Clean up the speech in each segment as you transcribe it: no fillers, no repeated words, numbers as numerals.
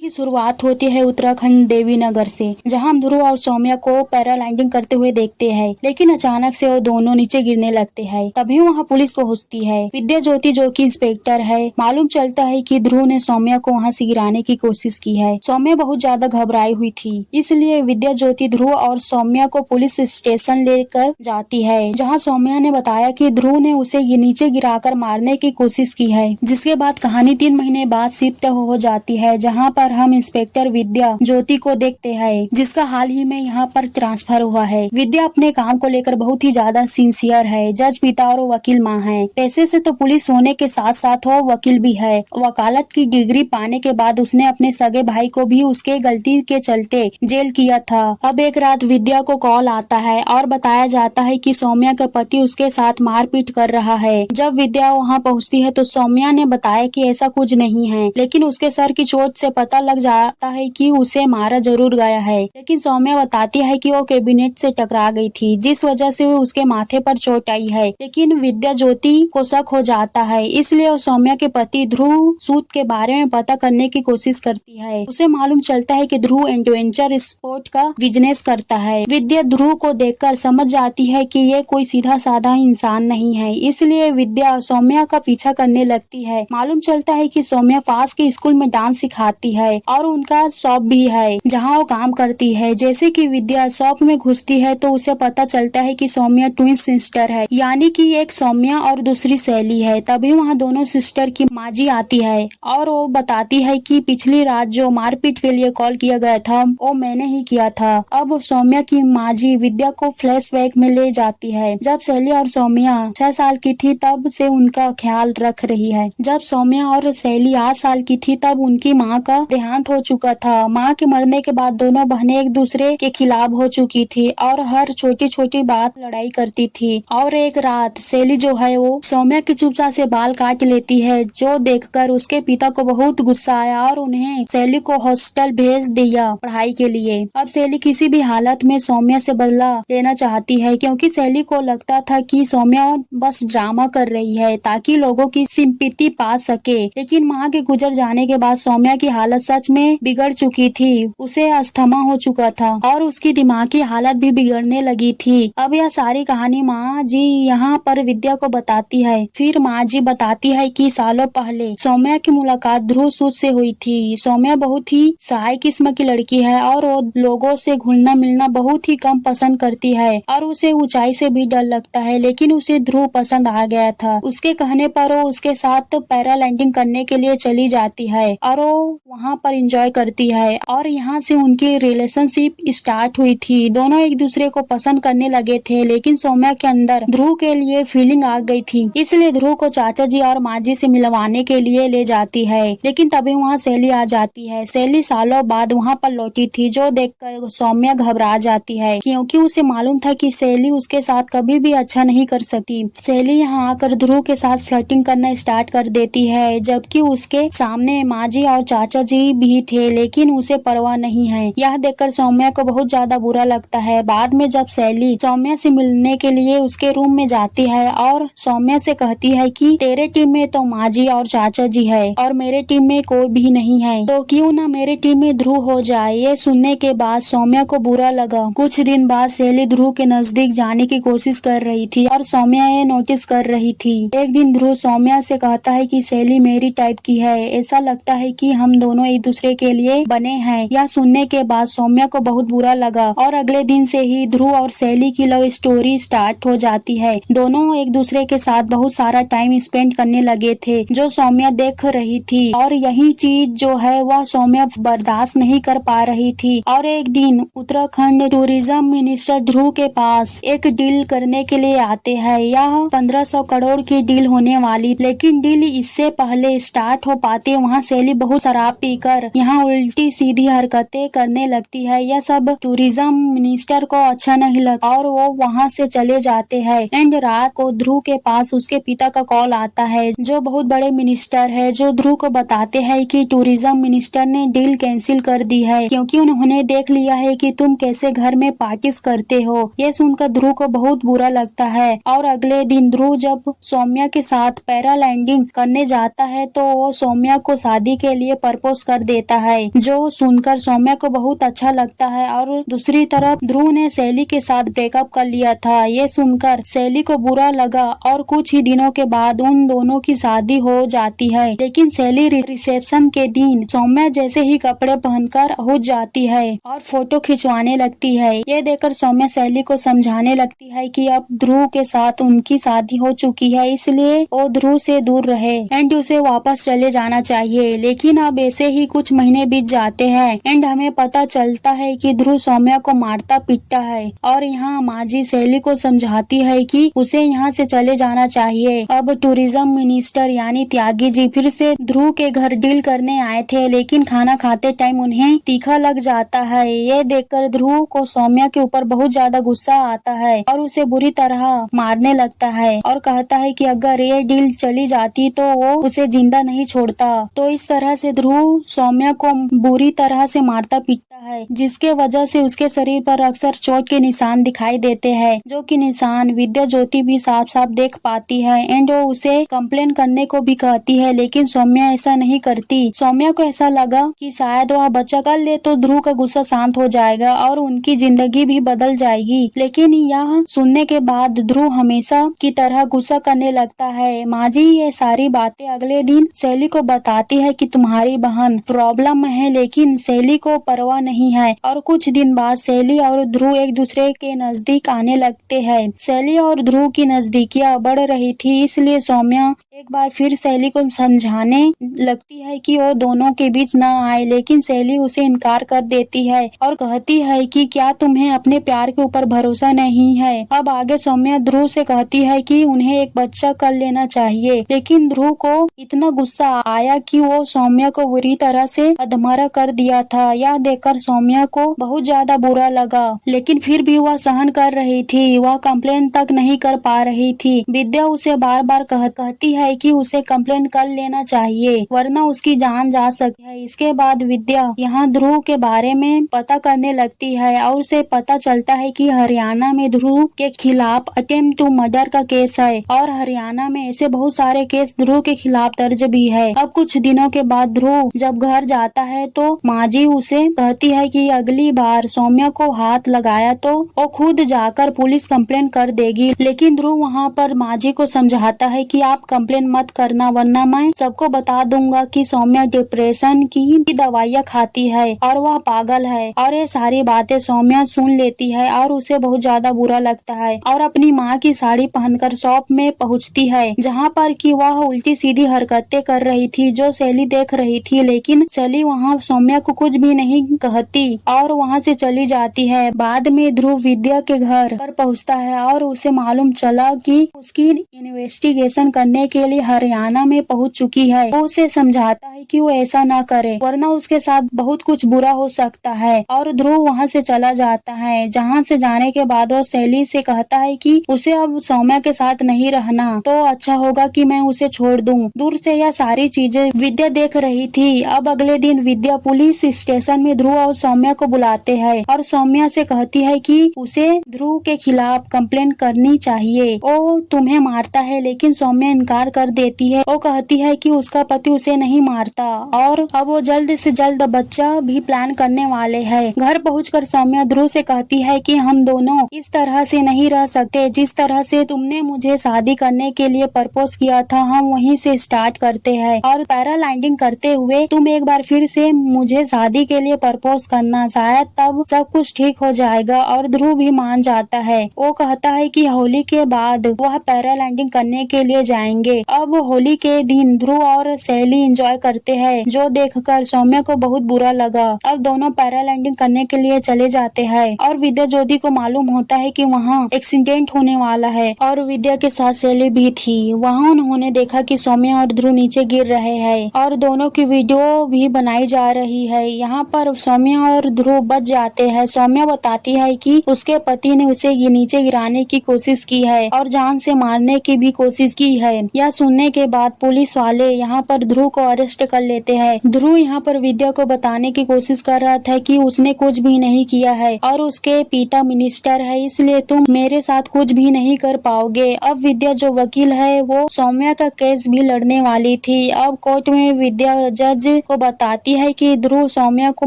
की शुरुआत होती है उत्तराखंड देवीनगर से, जहां हम ध्रुव और सौम्या को पैराग्लाइडिंग करते हुए देखते हैं, लेकिन अचानक से वो दोनों नीचे गिरने लगते हैं। तभी वहां पुलिस पहुंचती है। विद्या ज्योति जो कि इंस्पेक्टर है, मालूम चलता है कि ध्रुव ने सौम्या को वहां से गिराने की कोशिश की है। सौम्या बहुत ज्यादा घबराई हुई थी, इसलिए विद्या ज्योति ध्रुव और सौम्या को पुलिस स्टेशन लेकर जाती है, जहाँ सौम्या ने बताया कि ध्रुव ने उसे नीचे गिराकर मारने की कोशिश की है। जिसके बाद कहानी 3 महीने बाद शिफ्ट हो जाती है, जहां पर हम इंस्पेक्टर विद्या ज्योति को देखते हैं, जिसका हाल ही में यहां पर ट्रांसफर हुआ है। विद्या अपने काम को लेकर बहुत ही ज्यादा सिंसियर है। जज पिता और वकील माँ है। पैसे से तो पुलिस होने के साथ साथ वो वकील भी है। वकालत की डिग्री पाने के बाद उसने अपने सगे भाई को भी उसके गलती के चलते जेल किया था। अब एक रात विद्या को कॉल आता है और बताया जाता है कि सौम्या का पति उसके साथ मारपीट कर रहा है। जब विद्या वहां पहुंचती है तो सौम्या ने बताया कि ऐसा कुछ नहीं है, लेकिन उसके सर की चोट से पता लग जाता है कि उसे मारा जरूर गया है। लेकिन सौम्या बताती है कि वो कैबिनेट से टकरा गई थी, जिस वजह से उसके माथे पर चोट आई है। लेकिन विद्या ज्योति को शक हो जाता है, इसलिए वो सौम्या के पति ध्रुव सूद के बारे में पता करने की कोशिश करती है। उसे मालूम चलता है कि ध्रुव एडवेंचर स्पोर्ट का बिजनेस करता है। विद्या ध्रुव को देखकर समझ जाती है कि ये कोई सीधा साधा इंसान नहीं है, इसलिए विद्या सौम्या का पीछा करने लगती है। मालूम चलता है कि सौम्या पास के स्कूल में डांस सिखाती है और उनका शॉप भी है, जहां वो काम करती है। जैसे कि विद्या शॉप में घुसती है तो उसे पता चलता है कि सौम्या ट्विन सिस्टर है, यानी कि एक सौम्या और दूसरी शैली है। तभी वहां दोनों सिस्टर की माँ जी आती है और वो बताती है कि पिछली रात जो मारपीट के लिए कॉल किया गया था वो मैंने ही किया था। अब सौम्या की माँ जी विद्या को फ्लैशबैक में ले जाती है। जब शैली और सौम्या 6 साल की थी तब से उनका ख्याल रख रही है। जब सौम्या और शैली 8 साल की थी तब उनकी माँ का देहांत हो चुका था। माँ के मरने के बाद दोनों बहनें एक दूसरे के खिलाफ हो चुकी थी और हर छोटी छोटी बात लड़ाई करती थी। और एक रात शैली जो है वो सौम्या की चुपचाप से बाल काट लेती है, जो देखकर उसके पिता को बहुत गुस्सा आया और उन्हें शैली को हॉस्टल भेज दिया पढ़ाई के लिए। अब शैली किसी भी हालत में सौम्या से बदला लेना चाहती है, क्योंकि शैली को लगता था कि सौम्या बस ड्रामा कर रही है ताकि लोगों की सिंपैथी पा सके। लेकिन माँ के गुजर जाने के बाद सौम्या की हालत सच में बिगड़ चुकी थी। उसे अस्थमा हो चुका था और उसकी दिमागी हालत भी बिगड़ने लगी थी। अब यह सारी कहानी माँ जी यहाँ पर विद्या को बताती है। फिर माँ जी बताती है कि सालों पहले सौम्या की मुलाकात ध्रुव सूद से हुई थी। सौम्या बहुत ही सहाय किस्म की लड़की है और वो लोगों से घुलना मिलना बहुत ही कम पसंद करती है और उसे ऊंचाई से भी डर लगता है। लेकिन उसे ध्रुव पसंद आ गया था। उसके कहने पर वो उसके साथ पैराग्लाइडिंग करने के लिए चली जाती है और वो वहाँ पर एंजॉय करती है और यहाँ से उनकी रिलेशनशिप स्टार्ट हुई थी। दोनों एक दूसरे को पसंद करने लगे थे, लेकिन सौम्या के अंदर ध्रुव के लिए फीलिंग आ गई थी, इसलिए ध्रुव को चाचा जी और माँ जी से मिलवाने के लिए ले जाती है। लेकिन तभी वहाँ शैली आ जाती है। शैली सालों बाद वहाँ पर लौटी थी, जो देखकर सौम्या घबरा जाती है, क्योंकि उसे मालूम था कि शैली उसके साथ कभी भी अच्छा नहीं कर सकती। शैली यहाँ आकर ध्रुव के साथ फ्लर्टिंग करना स्टार्ट कर देती है, जबकि उसके सामने माँ जी और चाचा जी भी थे, लेकिन उसे परवाह नहीं है। यह देखकर सौम्या को बहुत ज्यादा बुरा लगता है। बाद में जब शैली सौम्या से मिलने के लिए उसके रूम में जाती है और सौम्या से कहती है कि तेरे टीम में तो माँ जी और चाचा जी है और मेरे टीम में कोई भी नहीं है, तो क्यों ना मेरे टीम में ध्रुव हो जाए। ये सुनने के बाद सौम्या को बुरा लगा। कुछ दिन बाद शैली ध्रुव के नजदीक जाने की कोशिश कर रही थी और सौम्या ये नोटिस कर रही थी। एक दिन ध्रुव सौम्या से कहता है कि शैली मेरी टाइप की है, ऐसा लगता है कि हम दोनों एक दूसरे के लिए बने हैं। यह सुनने के बाद सौम्या को बहुत बुरा लगा और अगले दिन से ही ध्रुव और शैली की लव स्टोरी स्टार्ट हो जाती है। दोनों एक दूसरे के साथ बहुत सारा टाइम स्पेंड करने लगे थे, जो सौम्या देख रही थी और यही चीज जो है वह सौम्या बर्दाश्त नहीं कर पा रही थी। और एक दिन उत्तराखंड टूरिज्म मिनिस्टर ध्रुव के पास एक डील करने के लिए आते हैं। यह 1500 करोड़ की डील होने वाली, लेकिन डील इससे पहले स्टार्ट हो पाते वहाँ शैली बहुत शराब पीकर यहाँ उल्टी सीधी हरकतें करने लगती है। यह सब टूरिज्म मिनिस्टर को अच्छा नहीं लगा और वो वहाँ से चले जाते हैं। एंड रात को ध्रुव के पास उसके पिता का कॉल आता है, जो बहुत बड़े मिनिस्टर है, जो ध्रुव को बताते हैं कि टूरिज्म मिनिस्टर ने डील कैंसिल कर दी है, क्योंकि उन्होंने देख लिया है कि तुम कैसे घर में पार्टीज करते हो। ये सुनकर ध्रुव को बहुत बुरा लगता है और अगले दिन ध्रुव जब सौम्या के साथ पैराग्लाइडिंग करने जाता है तो वो सौम्या को शादी के लिए प्रपोज कर देता है, जो सुनकर सौम्या को बहुत अच्छा लगता है। और दूसरी तरफ ध्रुव ने शैली के साथ ब्रेकअप कर लिया था। ये सुनकर शैली को बुरा लगा और कुछ ही दिनों के बाद उन दोनों की शादी हो जाती है। लेकिन शैली रिसेप्शन के दिन सौम्या जैसे ही कपड़े पहनकर पहुंच जाती है और फोटो खिंचवाने लगती है। ये देखकर सौम्या शैली को समझाने लगती है कि अब ध्रुव के साथ उनकी शादी हो चुकी है, इसलिए वो ध्रुव से दूर रहे एंड उसे वापस चले जाना चाहिए। लेकिन अब ऐसे ही कुछ महीने बीत जाते हैं एंड हमें पता चलता है कि ध्रुव सौम्या को मारता पीटता है और यहाँ माजी शैली को समझाती है कि उसे यहाँ से चले जाना चाहिए। अब टूरिज्म मिनिस्टर यानी त्यागी जी फिर से ध्रुव के घर डील करने आए थे, लेकिन खाना खाते टाइम उन्हें तीखा लग जाता है। ये देखकर ध्रुव को सौम्या के ऊपर बहुत ज्यादा गुस्सा आता है और उसे बुरी तरह मारने लगता है और कहता है कि अगर ये डील चली जाती तो वो उसे जिंदा नहीं छोड़ता। तो इस तरह से ध्रुव सौम्या को बुरी तरह से मारता पीटता है, जिसके वजह से उसके शरीर पर अक्सर चोट के निशान दिखाई देते हैं, जो कि निशान विद्या ज्योति भी साफ साफ देख पाती है एंड वो उसे कंप्लेन करने को भी कहती है। लेकिन सौम्या ऐसा नहीं करती। सौम्या को ऐसा लगा कि शायद वह बच्चा कर ले तो ध्रुव का गुस्सा शांत हो जाएगा और उनकी जिंदगी भी बदल जाएगी। लेकिन यह सुनने के बाद ध्रुव हमेशा की तरह गुस्सा करने लगता है। माजी ये सारी बातें अगले दिन शैली को बताती है कि तुम्हारी बहन प्रॉब्लम में है, लेकिन शैली को परवाह नहीं है। और कुछ दिन बाद शैली और ध्रुव एक दूसरे के नजदीक आने लगते हैं। शैली और ध्रुव की नजदीकियां बढ़ रही थी, इसलिए सौम्या एक बार फिर शैली को समझाने लगती है कि वो दोनों के बीच न आए, लेकिन शैली उसे इनकार कर देती है और कहती है कि क्या तुम्हें अपने प्यार के ऊपर भरोसा नहीं है। अब आगे सौम्या ध्रुव से कहती है कि उन्हें एक बच्चा कर लेना चाहिए, लेकिन ध्रुव को इतना गुस्सा आया कि वो सौम्या को बुरी तरह से अधमरा कर दिया था। यह देखकर सौम्या को बहुत ज्यादा बुरा लगा, लेकिन फिर भी वह सहन कर रही थी। वह कंप्लेन तक नहीं कर पा रही थी। विद्या उसे बार बार कहती है कि उसे कंप्लेन कर लेना चाहिए, वरना उसकी जान जा सकती है। इसके बाद विद्या यहाँ ध्रुव के बारे में पता करने लगती है और उसे पता चलता है कि हरियाणा में ध्रुव के खिलाफ अटेम्प्ट टू मर्डर का केस है और हरियाणा में ऐसे बहुत सारे केस ध्रुव के खिलाफ दर्ज भी है। अब कुछ दिनों के बाद ध्रुव जब घर जाता है तो माजी उसे कहती है कि अगली बार सौम्या को हाथ लगाया तो वो खुद जाकर पुलिस कंप्लेन कर देगी। लेकिन ध्रुव वहाँ पर माजी को समझाता है कि आप कंप्लेन मत करना, वरना मैं सबको बता दूंगा कि सौम्या डिप्रेशन की दवाइयाँ खाती है और वह पागल है। और ये सारी बातें सौम्या सुन लेती है और उसे बहुत ज्यादा बुरा लगता है और अपनी माँ की साड़ी पहनकर शॉप में पहुँचती है, जहाँ पर कि वह उल्टी सीधी हरकतें कर रही थी, जो शैली देख रही थी। लेकिन शैली वहाँ सौम्या को कुछ भी नहीं कहती और वहाँ से चली जाती है। बाद में ध्रुव विद्या के घर पर पहुँचता है और उसे मालूम चला कि उसकी इन्वेस्टिगेशन करने के लिए हरियाणा में पहुंच चुकी है। वो उसे समझाता है कि वो ऐसा ना करे, वरना उसके साथ बहुत कुछ बुरा हो सकता है। और ध्रुव वहां से चला जाता है। जहां से जाने के बाद वो शैली से कहता है कि उसे अब सौम्या के साथ नहीं रहना, तो अच्छा होगा कि मैं उसे छोड़ दूं। दूर से यह सारी चीजें विद्या देख रही थी। अब अगले दिन विद्या पुलिस स्टेशन में ध्रुव और सौम्या को बुलाते हैं और सौम्या से कहती है कि उसे ध्रुव के खिलाफ कंप्लेन करनी चाहिए। वो तुम्हें मारता है, लेकिन सौम्या इनकार कर देती है। वो कहती है कि उसका पति उसे नहीं मारता और अब वो जल्द से जल्द बच्चा भी प्लान करने वाले हैं। घर पहुंचकर सौम्या ध्रुव से कहती है कि हम दोनों इस तरह से नहीं रह सकते। जिस तरह से तुमने मुझे शादी करने के लिए प्रपोज किया था, हम वहीं से स्टार्ट करते हैं और पैराग्लाइडिंग करते हुए तुम एक बार फिर से मुझे शादी के लिए प्रपोज करना, शायद तब सब कुछ ठीक हो जाएगा। और ध्रुव भी मान जाता है। वो कहता है कि होली के बाद वह पैराग्लाइडिंग करने के लिए जाएंगे। अब होली के दिन ध्रुव और शैली एंजॉय करते हैं, जो देखकर सौम्या को बहुत बुरा लगा। अब दोनों पैराग्लाइडिंग करने के लिए चले जाते हैं और विद्या ज्योति को मालूम होता है कि वहाँ एक्सीडेंट होने वाला है और विद्या के साथ शैली भी थी। वहाँ उन्होंने देखा कि सौम्या और ध्रुव नीचे गिर रहे हैं और दोनों की वीडियो भी बनाई जा रही है। यहाँ पर सौम्या और ध्रुव बच जाते हैं। सौम्या बताती है कि उसके पति ने उसे नीचे गिराने की कोशिश की है और जान से मारने की भी कोशिश की है। यह यह सुनने के बाद पुलिस वाले यहाँ पर ध्रुव को अरेस्ट कर लेते हैं। ध्रुव यहाँ पर विद्या को बताने की कोशिश कर रहा था कि उसने कुछ भी नहीं किया है और उसके पिता मिनिस्टर है, इसलिए तुम मेरे साथ कुछ भी नहीं कर पाओगे। अब विद्या जो वकील है वो सौम्या का केस भी लड़ने वाली थी। अब कोर्ट में विद्या जज को बताती है कि ध्रुव सौम्या को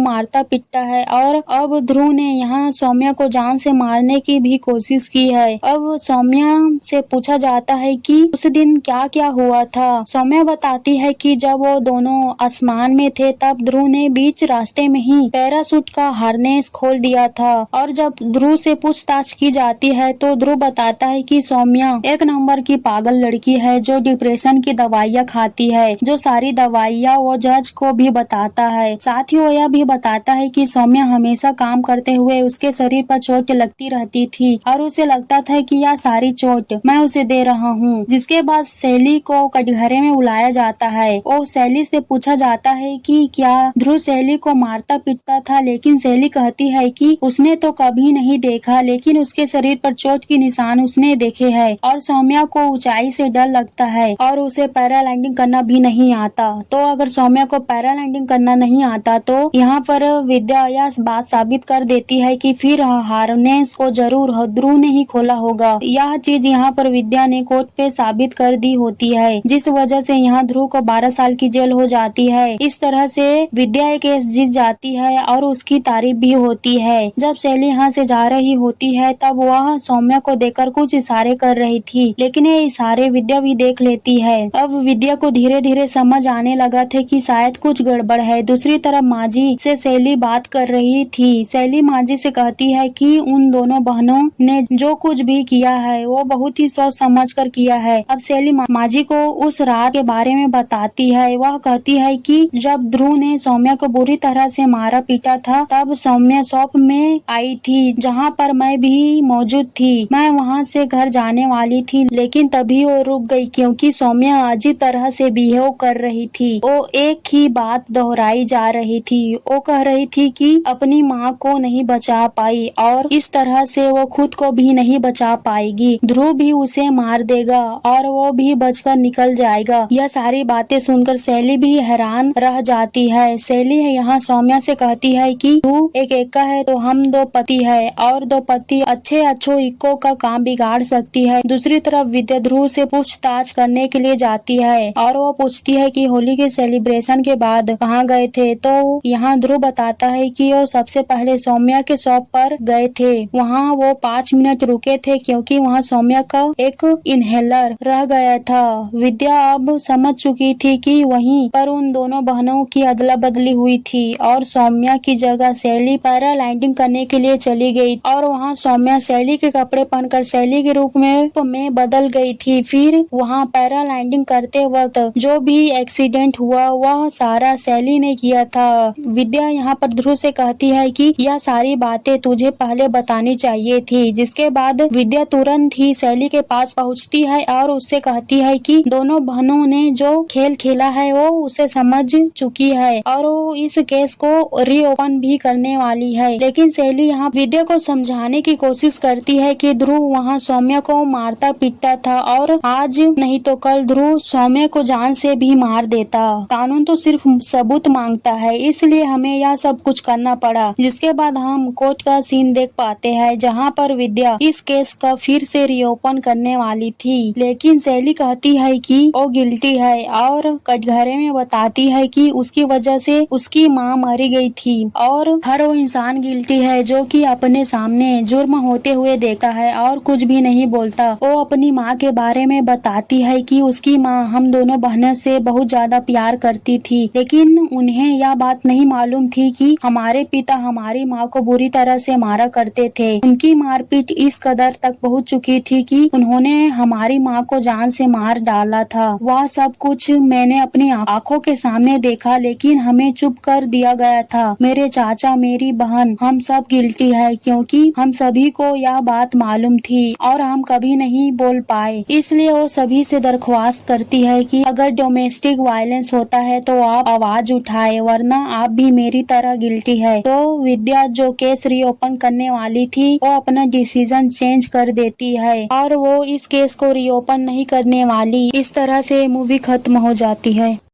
मारता पीटता है और अब ध्रुव ने यहाँ सौम्या को जान से मारने की भी कोशिश की है। अब सौम्या से पूछा जाता है कि उस दिन क्या क्या हुआ था। सौम्या बताती है कि जब वो दोनों आसमान में थे तब ध्रुव ने बीच रास्ते में ही पैराशूट का हार्नेस खोल दिया था। और जब ध्रुव से पूछताछ की जाती है तो ध्रुव बताता है कि सौम्या एक नंबर की पागल लड़की है जो डिप्रेशन की दवाइयाँ खाती है, जो सारी दवाइयाँ वो जज को भी बताता है। साथ ही वो यह भी बताता है कि सौम्या हमेशा काम करते हुए उसके शरीर पर चोट लगती रहती थी और उसे लगता था कि यह सारी चोट मैं उसे दे रहा हूँ। जिसके बाद शैली को कटघरे में बुलाया जाता है और शैली से पूछा जाता है कि क्या ध्रुव शैली को मारता पीटता था, लेकिन शैली कहती है कि उसने तो कभी नहीं देखा, लेकिन उसके शरीर पर चोट के निशान उसने देखे हैं और सौम्या को ऊंचाई से डर लगता है और उसे पैराग्लाइडिंग करना भी नहीं आता। तो अगर सौम्या को पैराग्लाइडिंग करना नहीं आता तो यहाँ पर विद्या यह बात साबित कर देती है कि फिर हार्नेस को जरूर ध्रुव ने ही खोला होगा। यह चीज यहाँ पर विद्या ने कोर्ट पे साबित कर दी होती है, जिस वजह से यहाँ ध्रुव को 12 साल की जेल हो जाती है। इस तरह से विद्या एक केस जीत जाती है और उसकी तारीफ भी होती है। जब शैली यहाँ से जा रही होती है तब वह सौम्या को देखकर कुछ इशारे कर रही थी, लेकिन ये इशारे विद्या भी देख लेती है। अब विद्या को धीरे धीरे समझ आने लगा था कि शायद कुछ गड़बड़ है। दूसरी तरफ माजी से शैली बात कर रही थी। शैली माजी से कहती है कि उन दोनों बहनों ने जो कुछ भी किया है वो बहुत ही सोच समझ कर किया है। अब शैली माजी को उस रात के बारे में बताती है। वह कहती है कि जब ध्रुव ने सौम्या को बुरी तरह से मारा पीटा था तब सौम्या शॉप में आई थी जहाँ पर मैं भी मौजूद थी। मैं वहाँ से घर जाने वाली थी, लेकिन तभी वो रुक गई क्योंकि सौम्या अजीब तरह से बिहेव कर रही थी। वो एक ही बात दोहराई जा रही थी। वो कह रही थी कि अपनी माँ को नहीं बचा पाई और इस तरह से वो खुद को भी नहीं बचा पाएगी। ध्रुव भी उसे मार देगा और वो भी बचकर निकल जाएगा। यह सारी बातें सुनकर शैली भी हैरान रह जाती है। शैली यहाँ सौम्या से कहती है कि तू एक एक्का है तो हम दो पति है और दो पति अच्छो इक्को का काम बिगाड़ सकती है। दूसरी तरफ विद्या ध्रुव से पूछताछ करने के लिए जाती है और वो पूछती है कि होली के सेलिब्रेशन के बाद कहाँ गए थे। तो यहाँ ध्रुव बताता है कि वो सबसे पहले सौम्या के शॉप पर गए थे। वहाँ वो 5 मिनट रुके थे क्योंकि वहाँ सौम्या का एक इनहेलर रह गया था। विद्या अब समझ चुकी थी कि वहीं पर उन दोनों बहनों की अदला बदली हुई थी और सौम्या की जगह शैली पैराग्लाइडिंग करने के लिए चली गई और वहाँ सौम्या शैली के कपड़े पहनकर शैली के रूप में बदल गई थी। फिर वहाँ पैराग्लाइडिंग करते वक्त जो भी एक्सीडेंट हुआ वह सारा शैली ने किया था। विद्या यहाँ पर ध्रुव से कहती है कि यह सारी बातें तुझे पहले बतानी चाहिए थी। जिसके बाद विद्या तुरंत ही शैली के पास पहुँचती है और उससे कहती है कि दोनों बहनों ने जो खेल खेला है वो उसे समझ चुकी है और वो इस केस को रीओपन भी करने वाली है। लेकिन शैली यहाँ विद्या को समझाने की कोशिश करती है कि ध्रुव वहाँ सौम्या को मारता पीटता था और आज नहीं तो कल ध्रुव सौम्या को जान से भी मार देता। कानून तो सिर्फ सबूत मांगता है, इसलिए हमें यह सब कुछ करना पड़ा। जिसके बाद हम कोर्ट का सीन देख पाते हैं जहाँ पर विद्या इस केस का फिर से रीओपन करने वाली थी, लेकिन शैली कहती है कि वो गिल्टी है और कटघरे में बताती है कि उसकी वजह से उसकी माँ मरी गई थी और हर वो इंसान गिल्टी है जो कि अपने सामने जुर्म होते हुए देखता है और कुछ भी नहीं बोलता। वो अपनी माँ के बारे में बताती है कि उसकी माँ हम दोनों बहनों से बहुत ज्यादा प्यार करती थी, लेकिन उन्हें यह बात नहीं मालूम थी कि हमारे पिता हमारी माँ को बुरी तरह से मारा करते थे। उनकी मारपीट इस कदर तक पहुँच चुकी थी कि उन्होंने हमारी माँ को जान से मार डाला था। वह सब कुछ मैंने अपनी आंखों के सामने देखा, लेकिन हमें चुप कर दिया गया था। मेरे चाचा मेरी बहन हम सब गिल्टी है क्योंकि हम सभी को यह बात मालूम थी और हम कभी नहीं बोल पाए। इसलिए वो सभी से दरख्वास्त करती है कि अगर डोमेस्टिक वायलेंस होता है तो आप आवाज उठाए, वरना आप भी मेरी तरह गिल्टी है। तो विद्या जो केस रीओपन करने वाली थी वो अपना डिसीजन चेंज कर देती है और वो इस केस को रीओपन नहीं करने संभाली। इस तरह से मूवी खत्म हो जाती है।